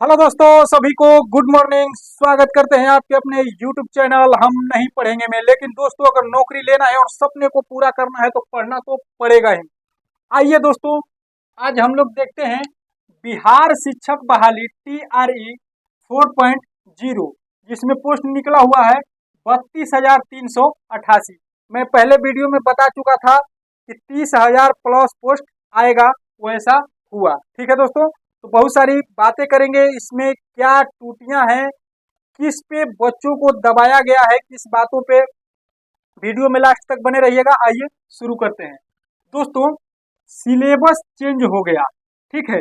Hello दोस्तों, सभी को गुड मॉर्निंग। स्वागत करते हैं आपके अपने यूट्यूब चैनल हम नहीं पढ़ेंगे में। लेकिन दोस्तों, अगर नौकरी लेना है और सपने को पूरा करना है तो पढ़ना तो पड़ेगा ही। आइए दोस्तों, आज हम लोग देखते हैं बिहार शिक्षक बहाली TRE 4.0, जिसमें पोस्ट निकला हुआ है 32,388। मैं पहले वीडियो में बता चुका था कि 30,000 प्लस पोस्ट आएगा, वैसा हुआ। ठीक है दोस्तों, तो बहुत सारी बातें करेंगे। इसमें क्या टूटियां हैं, किस पे बच्चों को दबाया गया है, किस बातों पे, वीडियो में लास्ट तक बने रहिएगा। आइए शुरू करते हैं दोस्तों। सिलेबस चेंज हो गया। ठीक है,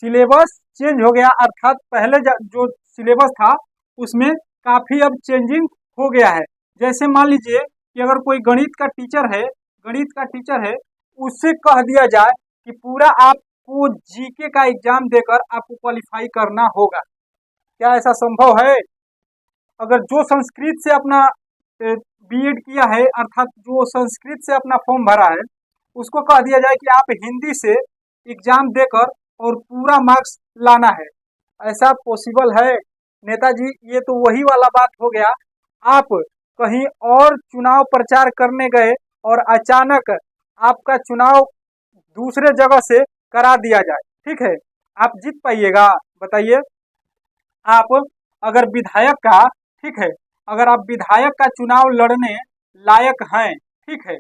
सिलेबस चेंज हो गया, अर्थात पहले जो सिलेबस था उसमें काफी अब चेंजिंग हो गया है। जैसे मान लीजिए कि अगर कोई गणित का टीचर है, उससे कह दिया जाए कि पूरा आपको जीके का एग्जाम देकर आपको क्वालिफाई करना होगा। क्या ऐसा संभव है? अगर जो संस्कृत से अपना बीएड किया है, अर्थात जो संस्कृत से अपना फॉर्म भरा है, उसको कह दिया जाए कि आप हिंदी से एग्जाम देकर और पूरा मार्क्स लाना है, ऐसा पॉसिबल है? नेताजी, ये तो वही वाला बात हो गया। आप कहीं और चुनाव प्रचार करने गए और अचानक आपका चुनाव दूसरे जगह से करा दिया जाए। ठीक है, आप जीत पाइएगा? बताइए। आप अगर विधायक का, ठीक है, अगर आप विधायक का चुनाव लड़ने लायक हैं, ठीक है,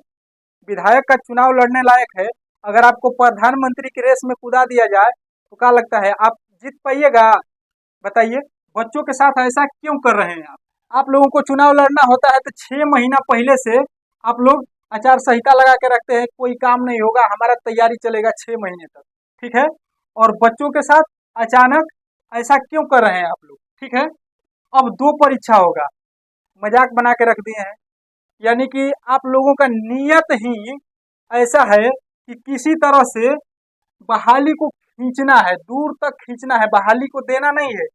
विधायक का चुनाव लड़ने लायक है, अगर आपको प्रधानमंत्री की रेस में कूदा दिया जाए तो क्या लगता है आप जीत पाइएगा? बताइए। बच्चों के साथ ऐसा क्यों कर रहे हैं आप लोगों को चुनाव लड़ना होता है तो 6 महीना पहले से आप लोग आचार संहिता लगा के रखते हैं, कोई काम नहीं होगा, हमारा तैयारी चलेगा 6 महीने तक। ठीक है, और बच्चों के साथ अचानक ऐसा क्यों कर रहे हैं आप लोग? ठीक है, अब 2 परीक्षा होगा, मजाक बना के रख दिए हैं। यानी कि आप लोगों का नियत ही ऐसा है कि किसी तरह से बहाली को खींचना है, दूर तक खींचना है, बहाली को देना नहीं है।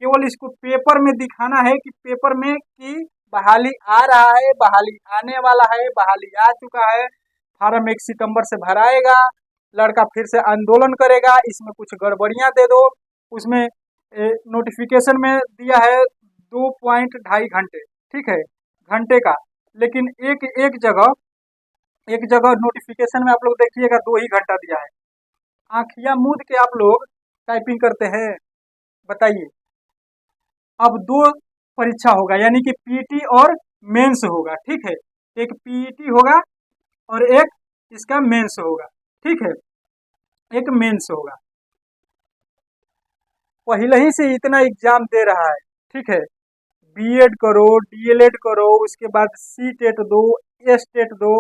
केवल इसको पेपर में दिखाना है कि पेपर में कि बहाली आ रहा है, बहाली आने वाला है, बहाली आ चुका है, फार्म 1 सितंबर से भराएगा, लड़का फिर से आंदोलन करेगा, इसमें कुछ गड़बड़ियां दे दो। उसमें नोटिफिकेशन में दिया है 2.2.5 घंटे, ठीक है, घंटे का। लेकिन एक जगह नोटिफिकेशन में आप लोग देखिएगा 2 ही घंटा दिया है। आँखियां मूंद के आप लोग टाइपिंग करते हैं? बताइए। अब 2 परीक्षा होगा, यानी कि पीटी और मेंस होगा। ठीक है, एक पीटी होगा और एक इसका मेंस होगा। ठीक है, एक मेंस होगा। पहले ही से इतना एग्जाम दे रहा है। ठीक है, बीएड करो, डीएलएड करो, उसके बाद सी टेट दो, एस टेट दो,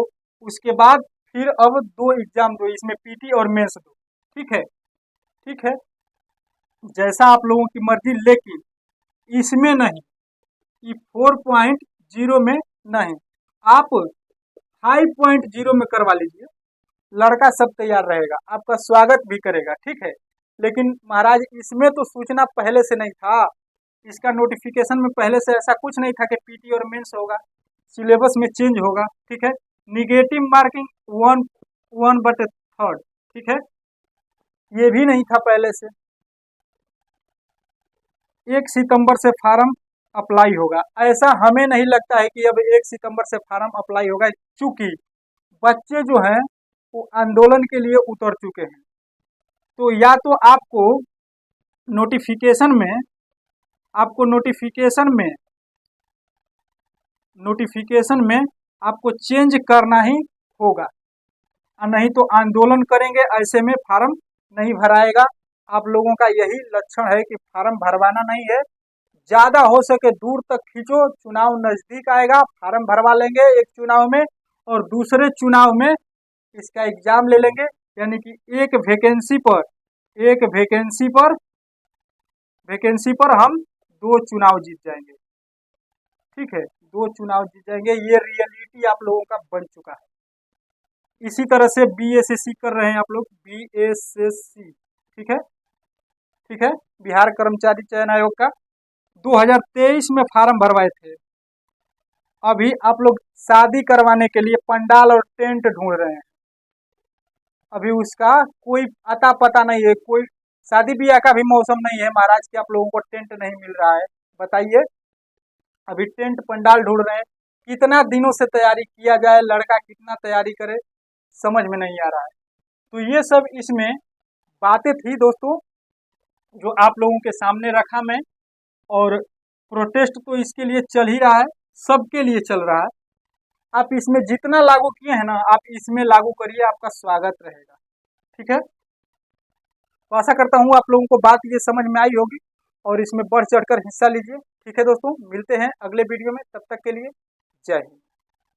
उसके बाद फिर अब 2 एग्जाम दो, इसमें पीटी और मेंस दो। ठीक है, ठीक है, जैसा आप लोगों की मर्जी, लेकिन इसमें नहीं, ये 4.0 में नहीं, आप 5.0 में करवा लीजिए। लड़का सब तैयार रहेगा, आपका स्वागत भी करेगा। ठीक है, लेकिन महाराज इसमें तो सूचना पहले से नहीं था, इसका नोटिफिकेशन में पहले से ऐसा कुछ नहीं था कि पीटी और मेंस होगा, सिलेबस में चेंज होगा। ठीक है, निगेटिव मार्किंग 1/3। ठीक है, ये भी नहीं था पहले से। 1 सितंबर से फार्म अप्लाई होगा, ऐसा हमें नहीं लगता है कि अब 1 सितंबर से फार्म अप्लाई होगा, क्योंकि बच्चे जो हैं वो आंदोलन के लिए उतर चुके हैं। तो या तो नोटिफिकेशन में आपको नोटिफिकेशन में आपको चेंज करना ही होगा, और नहीं तो आंदोलन करेंगे, ऐसे में फार्म नहीं भराएगा। आप लोगों का यही लक्षण है कि फार्म भरवाना नहीं है, ज्यादा हो सके दूर तक खींचो, चुनाव नजदीक आएगा, फार्म भरवा लेंगे एक चुनाव में और दूसरे चुनाव में इसका एग्जाम ले लेंगे। यानी कि एक वैकेंसी पर हम 2 चुनाव जीत जाएंगे। ठीक है, 2 चुनाव जीत जाएंगे, ये रियलिटी आप लोगों का बन चुका है। इसी तरह से बीएसएससी कर रहे हैं आप लोग, बीएसएससी। ठीक है, ठीक है, बिहार कर्मचारी चयन आयोग का 2023 में फार्म भरवाए थे। अभी आप लोग शादी करवाने के लिए पंडाल और टेंट ढूंढ रहे हैं, अभी उसका कोई अता पता नहीं है, कोई शादी ब्याह का भी मौसम नहीं है महाराज कि आप लोगों को टेंट नहीं मिल रहा है। बताइए, अभी टेंट पंडाल ढूंढ रहे हैं, कितना दिनों से तैयारी किया जाए, लड़का कितना तैयारी करे, समझ में नहीं आ रहा है। तो ये सब इसमें बातें थी दोस्तों, जो आप लोगों के सामने रखा मैं। और प्रोटेस्ट तो इसके लिए चल ही रहा है, सबके लिए चल रहा है। आप इसमें जितना लागू किए हैं ना, आप इसमें लागू करिए, आपका स्वागत रहेगा। ठीक है, तो आशा करता हूँ आप लोगों को बात ये समझ में आई होगी और इसमें बढ़ चढ़कर हिस्सा लीजिए। ठीक है दोस्तों, मिलते हैं अगले वीडियो में, तब तक के लिए जय हिंद।